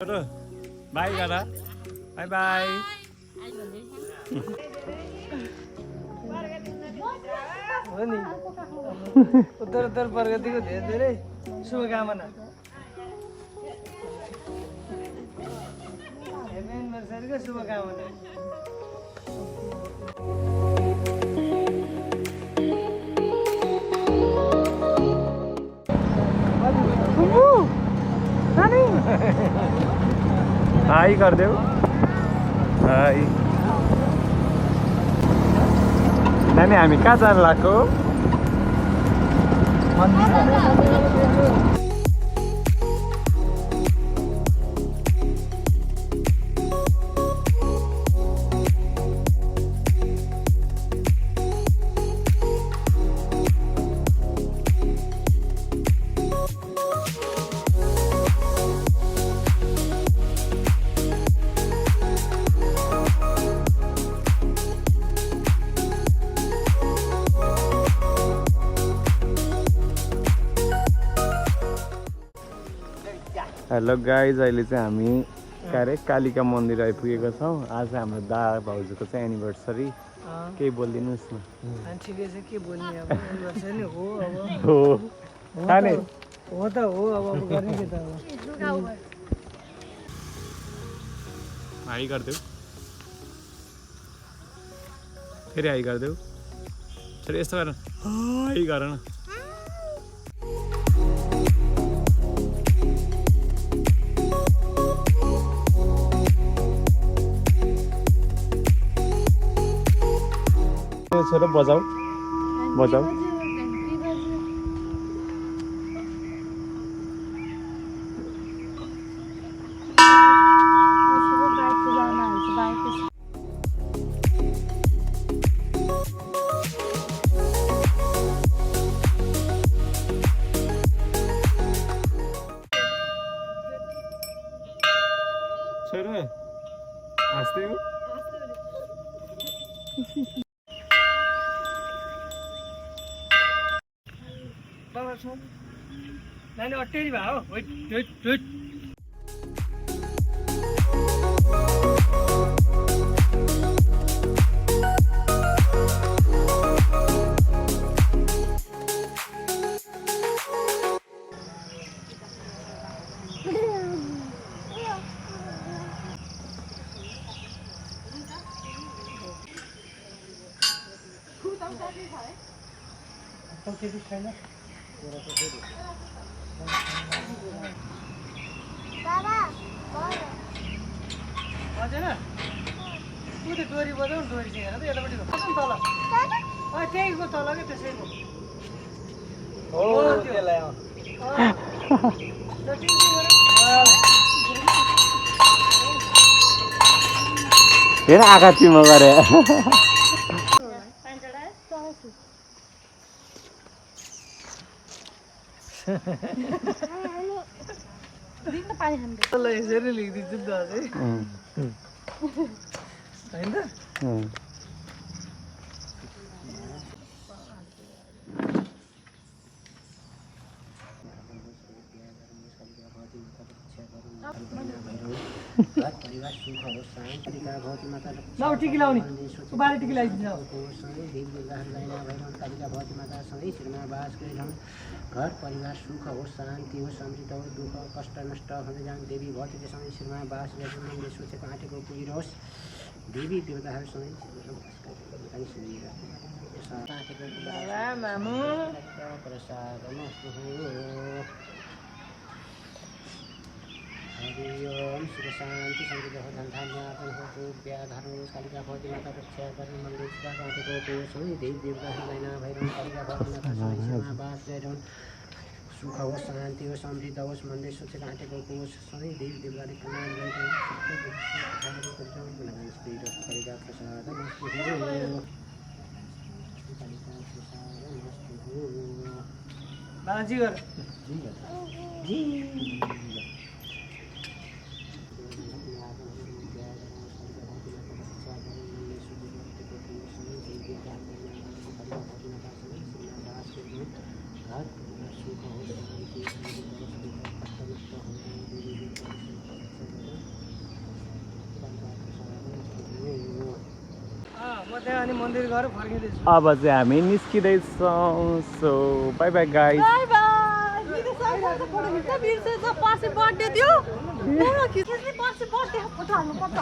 by गर by by हो नि उत्तर उत्तर प्रगतिको धेरै धेरै शुभकामना एनिभर्सरीको शुभकामना हाई गरिदेऊ हाई नानी हामी कहाँ जानु लाग्यो हेलो गाइज अहिले चाहिँ हामी कालिका मन्दिर आइपुगेको छौँ आज हाम्रो दादा भाउजूको चाहिँ एनिभर्सरी केही बोलिदिनुहोस् न ठिकै छ के बोल्ने अब एनिभर्सरी हो अब हो खाने हो त हो अब गर्ने के त अब हाई गरिदेऊ फेरि हाई गरिदेऊ फेरि यस्तो गर हाई गर न छोरो बजाऊ बजाऊ छोरो हाँस्दै हो नानी अटेरी भयो डोरी बजाऊ डोरी चाहिँ हेर त यतापट्टि तल त्यहीको तल क्या त्यसैको हेर आँखा चिमो गरे यसरी लेखिदिन्छु नि त अझै होइन ल टिकी लाउने बाह्र टिकी लगाइदिन्छ घर परिवार सुख होस् शान्ति होस् समृद्ध होस् दुःख कष्ट नष्ट हुँदै जान्छ देवी भौतिक सँगै शिरमा बास मन्दिर सोचेको आँटेको पुगिरहोस् देवी देवताहरूसँगै प्रसाद हरि ओम सुख शान्ति समृद्ध हो धन धान्य हो व्याधारण कालिका भौती माता रक्षा गर्ने मन्दिर आँटेको पुगिरहोस् देवी देवताहरूलाई भैरव कालिका भौती माता शिरमा बास सुख होस् शान्ति होस् समृद्ध होस् मन्दिर सोचेको आँटेको होस् सधैँ देवी देवताले कल्याण बालाजी गर मन्दिर गएर फर्किँदैछु अब चाहिँ हामी निस्किँदैछौँ so bye bye guys bye bye दिदी सब फोटो खिच्छ बिर्सेछ पर्सि बर्थडे थियो पुरा खिच्ने पर्सि बर्थडे फोटो हाल्नु पर्छ